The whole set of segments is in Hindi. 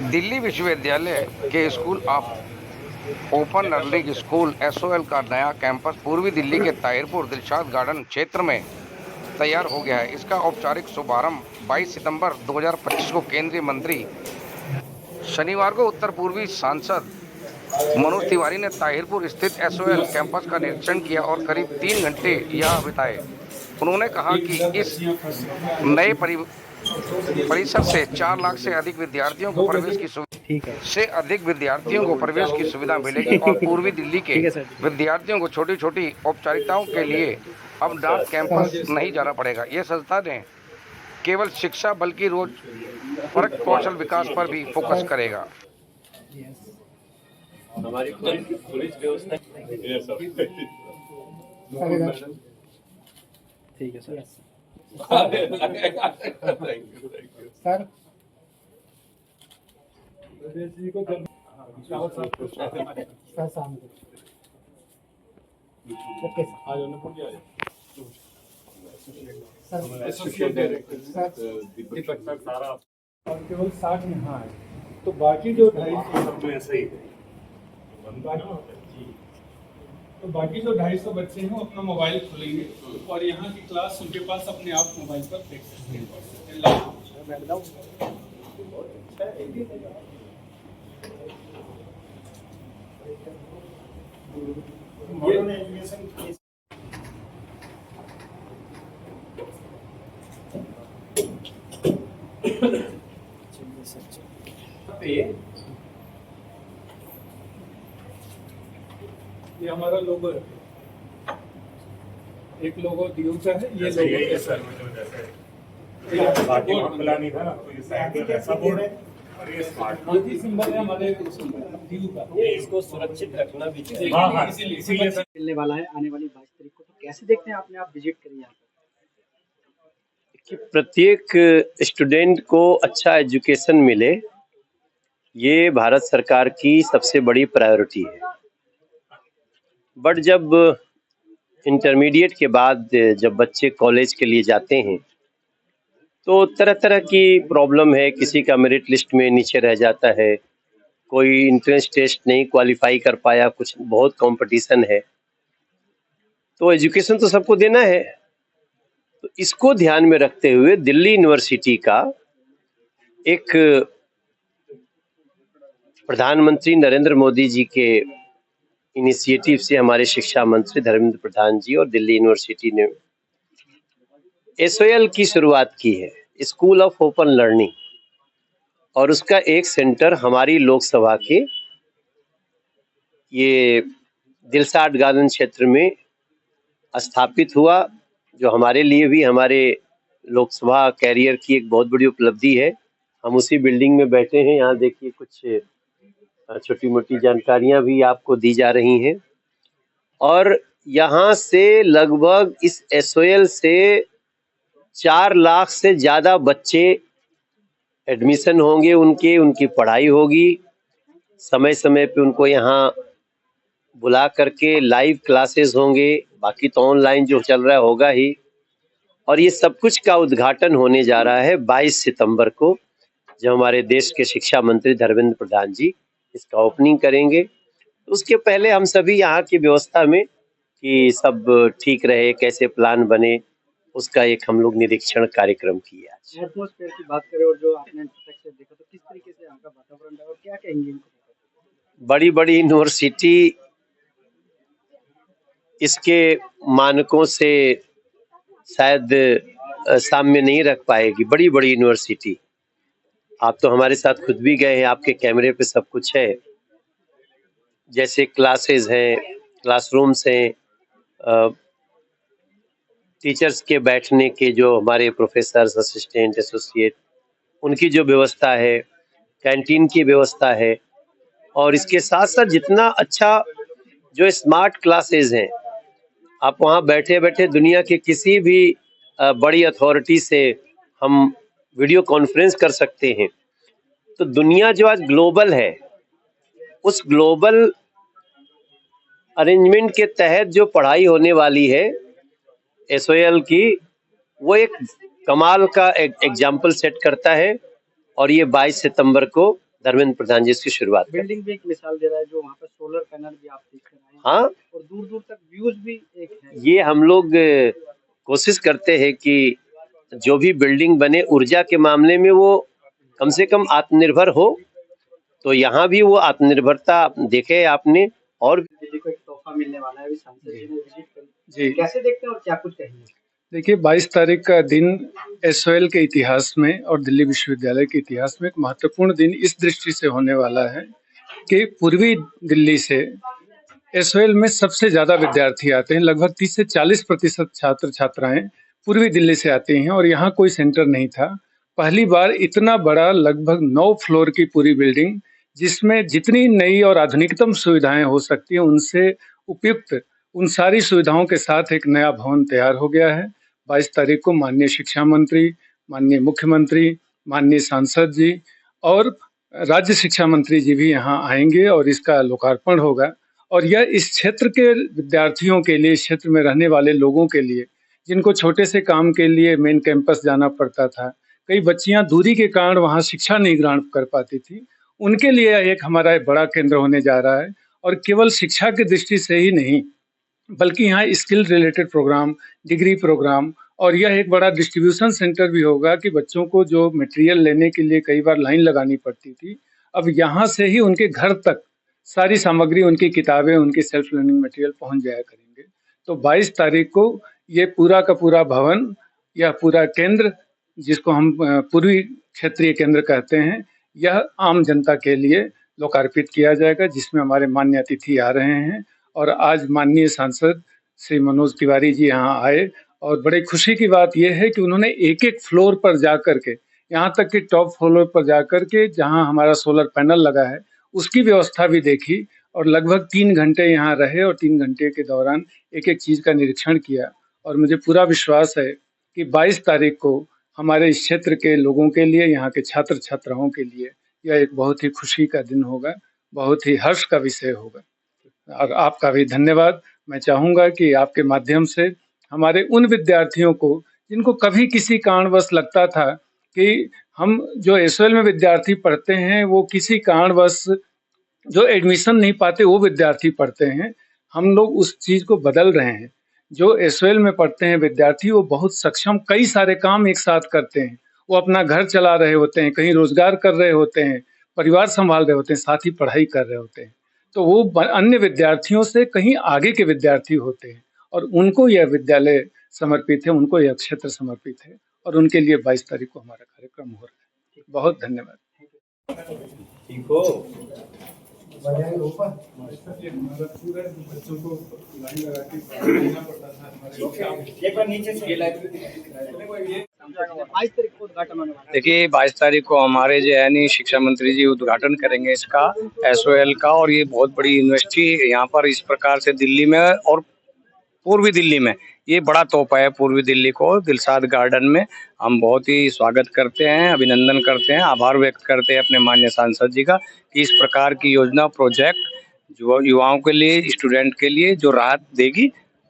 दिल्ली विश्वविद्यालय के school of open learning school SOL का नया कैंपस पूर्वी दिल्ली के ताहिरपुर दिलशाद गार्डन क्षेत्र में तैयार हो गया है। इसका औपचारिक शुभारंभ 22 सितंबर 2025 को केंद्रीय मंत्री शनिवार को उत्तर पूर्वी सांसद मनोज तिवारी ने ताहिरपुर स्थित एसओएल कैंपस का निरीक्षण किया और करीब 3 घंटे यहां बिताए। उन्होंने कहा कि इस नए परिसर से 4 लाख से अधिक विद्यार्थियों को प्रवेश की सुविधा मिलेगी और पूर्वी दिल्ली के विद्यार्थियों को छोटी छोटी औपचारिकताओं के लिए अब डाक कैंपस नहीं जाना पड़ेगा। यह संस्था ने केवल शिक्षा बल्कि रोजगार कौशल विकास पर भी फोकस करेगा। हमारी पुलिस व्यवस्था ठीक है सर। सर सर सामने ओके सर और केवल 60 यहाँ है तो बाकी जो 250 ऐसा ही है। तो बाकी जो 250 बच्चे हैं वो अपना मोबाइल खोलेंगे और यहाँ की क्लास उनके पास अपने आप मोबाइल पर देख सकते हैं। ये हमारा लोगो है, एक लोगो डीयू का है, ये लोगो है सर। बाकी खुला नहीं था ना, तो ये साइड ऐसा बोर्ड है और ये स्मार्ट सिंबल है हमारे डीयू का। इसको सुरक्षित रखना भी चाहिए। हाँ इसीलिए मिलने वाला है आने वाली 22 तारीख को, तो कैसे देखते हैं आपने, आप विजिट करिए यहाँ कि प्रत्येक स्टूडेंट को अच्छा एजुकेशन मिले, ये भारत सरकार की सबसे बड़ी प्रायोरिटी है। बट जब इंटरमीडिएट के बाद जब बच्चे कॉलेज के लिए जाते हैं तो तरह तरह की प्रॉब्लम है। किसी का मेरिट लिस्ट में नीचे रह जाता है, कोई इंट्रेंस टेस्ट नहीं क्वालिफाई कर पाया, कुछ बहुत कंपटीशन है। तो एजुकेशन तो सबको देना है, तो इसको ध्यान में रखते हुए दिल्ली यूनिवर्सिटी का एक प्रधानमंत्री नरेंद्र मोदी जी के इनिशिएटिव से हमारे शिक्षा मंत्री धर्मेंद्र प्रधान जी और दिल्ली यूनिवर्सिटी ने एसओएल की शुरुआत की है, स्कूल ऑफ ओपन लर्निंग, और उसका एक सेंटर हमारी लोकसभा के ये दिलशाद गार्डन क्षेत्र में स्थापित हुआ, जो हमारे लिए भी हमारे लोकसभा कैरियर की एक बहुत बड़ी उपलब्धि है। हम उसी बिल्डिंग में बैठे हैं, यहाँ देखिए कुछ छोटी मोटी जानकारियां भी आपको दी जा रही हैं। और यहाँ से लगभग इस एसओएल से 4 लाख से ज़्यादा बच्चे एडमिशन होंगे, उनकी पढ़ाई होगी। समय समय पे उनको यहाँ बुला करके लाइव क्लासेस होंगे, बाकी तो ऑनलाइन जो चल रहा होगा ही। और ये सब कुछ का उद्घाटन होने जा रहा है 22 सितंबर को, जब हमारे देश के शिक्षा मंत्री धर्मेंद्र प्रधान जी इसका ओपनिंग करेंगे। तो उसके पहले हम सभी यहाँ की व्यवस्था में कि सब ठीक रहे, कैसे प्लान बने, उसका एक हम लोग निरीक्षण कार्यक्रम किया। एटमॉस्फेयर की बात करें और जो आपने प्रत्यक्ष देखा, तो किस तरीके से यहाँ का वातावरण है और क्या कहेंगे इनको? बड़ी बड़ी यूनिवर्सिटी इसके मानकों से शायद साम्य नहीं रख पाएगी। बड़ी बड़ी यूनिवर्सिटी, आप तो हमारे साथ खुद भी गए हैं, आपके कैमरे पे सब कुछ है। जैसे क्लासेस हैं, क्लासरूम्स हैं, टीचर्स के बैठने के जो हमारे प्रोफेसर्स, असिस्टेंट, एसोसिएट, उनकी जो व्यवस्था है, कैंटीन की व्यवस्था है, और इसके साथ साथ जितना अच्छा जो स्मार्ट क्लासेस हैं, आप वहाँ बैठे बैठे दुनिया के किसी भी बड़ी अथॉरिटी से हम वीडियो कॉन्फ्रेंस कर सकते हैं। तो दुनिया जो आज ग्लोबल है, उस ग्लोबल अरेंजमेंट के तहत जो पढ़ाई होने वाली है एसओएल की, वो एक कमाल का एग्जाम्पल सेट करता है। और ये 22 सितंबर को धर्मेंद्र प्रधान जी इसकी शुरुआत करें। बिल्डिंग भी एक मिसाल दे रहा है, जो वहाँ पर सोलर पैनल भी आप देख रहे हैं। हाँ, और दूर दूर तक व्यूज भी एक है। ये हम लोग कोशिश करते हैं कि जो भी बिल्डिंग बने ऊर्जा के मामले में वो कम से कम आत्मनिर्भर हो, तो यहाँ भी वो आत्मनिर्भरता देखे आपने। और दिल्ली को एक तोहफा मिलने वाला है, अभी सांसद जी ने विजिट करी। जी कैसे देखते हैं और क्या कुछ कहेंगे? देखिए, 22 तारीख का दिन एसओएल के इतिहास में और दिल्ली विश्वविद्यालय के इतिहास में एक महत्वपूर्ण दिन इस दृष्टि से होने वाला है कि पूर्वी दिल्ली से एसओएल में सबसे ज्यादा विद्यार्थी आते हैं। लगभग 30 से 40% छात्र छात्राएं पूर्वी दिल्ली से आते हैं और यहाँ कोई सेंटर नहीं था। पहली बार इतना बड़ा लगभग 9 फ्लोर की पूरी बिल्डिंग, जिसमें जितनी नई और आधुनिकतम सुविधाएं हो सकती हैं उनसे उपयुक्त उन सारी सुविधाओं के साथ एक नया भवन तैयार हो गया है। 22 तारीख को माननीय शिक्षा मंत्री, माननीय मुख्यमंत्री, माननीय सांसद जी और राज्य शिक्षा मंत्री जी भी यहाँ आएंगे और इसका लोकार्पण होगा। और यह इस क्षेत्र के विद्यार्थियों के लिए, इस क्षेत्र में रहने वाले लोगों के लिए, जिनको छोटे से काम के लिए मेन कैंपस जाना पड़ता था, कई बच्चियां दूरी के कारण वहाँ शिक्षा नहीं ग्रहण कर पाती थी, उनके लिए एक हमारा एक बड़ा केंद्र होने जा रहा है। और केवल शिक्षा की दृष्टि से ही नहीं, बल्कि यहाँ skill related program, degree program, और यह एक बड़ा डिस्ट्रीब्यूशन सेंटर भी होगा कि बच्चों को जो मटेरियल लेने के लिए कई बार लाइन लगानी पड़ती थी, अब यहाँ से ही उनके घर तक सारी सामग्री, उनकी किताबें, उनकी सेल्फ लर्निंग मटेरियल पहुँच जाया करेंगे। तो 22 तारीख को ये पूरा का पूरा भवन, यह पूरा केंद्र, जिसको हम पूर्वी क्षेत्रीय केंद्र कहते हैं, यह आम जनता के लिए लोकार्पित किया जाएगा, जिसमें हमारे माननीय अतिथि आ रहे हैं। और आज माननीय सांसद श्री मनोज तिवारी जी यहाँ आए और बड़े खुशी की बात यह है कि उन्होंने एक एक फ्लोर पर जा करके, यहाँ तक कि टॉप फ्लोर पर जा करके जहाँ हमारा सोलर पैनल लगा है उसकी व्यवस्था भी देखी और लगभग 3 घंटे यहाँ रहे और 3 घंटे के दौरान एक एक चीज का निरीक्षण किया। और मुझे पूरा विश्वास है कि 22 तारीख को हमारे इस क्षेत्र के लोगों के लिए, यहाँ के छात्र छात्राओं के लिए यह एक बहुत ही खुशी का दिन होगा, बहुत ही हर्ष का विषय होगा। और आपका भी धन्यवाद। मैं चाहूँगा कि आपके माध्यम से हमारे उन विद्यार्थियों को जिनको कभी किसी कारणवश लगता था कि हम जो एसओएल में विद्यार्थी पढ़ते हैं वो किसी कारणवश जो एडमिशन नहीं पाते, वो विद्यार्थी पढ़ते हैं, हम लोग उस चीज़ को बदल रहे हैं। जो एसओएल में पढ़ते हैं विद्यार्थी वो बहुत सक्षम, कई सारे काम एक साथ करते हैं। वो अपना घर चला रहे होते हैं, कहीं रोजगार कर रहे होते हैं, परिवार संभाल रहे होते हैं, साथ ही पढ़ाई कर रहे होते हैं। तो वो अन्य विद्यार्थियों से कहीं आगे के विद्यार्थी होते हैं और उनको यह विद्यालय समर्पित है, उनको यह क्षेत्र समर्पित है और उनके लिए 22 तारीख को हमारा कार्यक्रम हो रहा है। बहुत धन्यवाद। ठीक हो। बच्चों को लाइन लगा के पढ़ाना पड़ता था हमारे। एक बार नीचे से ये लाइब्रेरी 22 तारीख को उद्घाटन होने वाला है। देखिए, 22 तारीख को हमारे जो है नी शिक्षा मंत्री जी उद्घाटन करेंगे इसका, एसओएल का। और ये बहुत बड़ी यूनिवर्सिटी यहाँ पर इस प्रकार से दिल्ली में और पूर्वी दिल्ली में ये बड़ा तोहफा है पूर्वी दिल्ली को। दिलशाद गार्डन में हम बहुत ही स्वागत करते हैं, अभिनंदन करते हैं, आभार व्यक्त करते हैं अपने माननीय सांसद जी का कि इस प्रकार की योजना, प्रोजेक्ट जो युवाओं के लिए, स्टूडेंट के लिए जो राहत देगी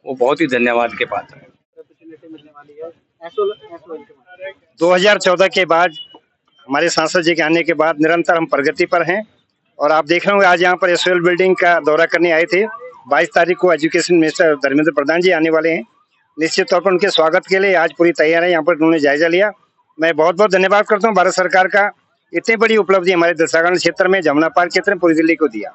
वो बहुत ही धन्यवाद के पात्र है। अपॉर्चुनिटी मिलने वाली है एसओएल के बाद। 2014 के बाद हमारे सांसद जी के आने के बाद निरंतर हम प्रगति पर हैं और आप देख रहे होंगे आज यहाँ पर एसओएल बिल्डिंग का दौरा करने आए थे। 22 तारीख को एजुकेशन मिनिस्टर धर्मेंद्र प्रधान जी आने वाले हैं। निश्चित तौर पर उनके स्वागत के लिए आज पूरी तैयार है। यहाँ पर उन्होंने जायजा लिया। मैं बहुत बहुत धन्यवाद करता हूँ भारत सरकार का, इतनी बड़ी उपलब्धि हमारे दिलशाद गार्डन क्षेत्र में, जमुना पार्क क्षेत्र में पूरी दिल्ली को दिया।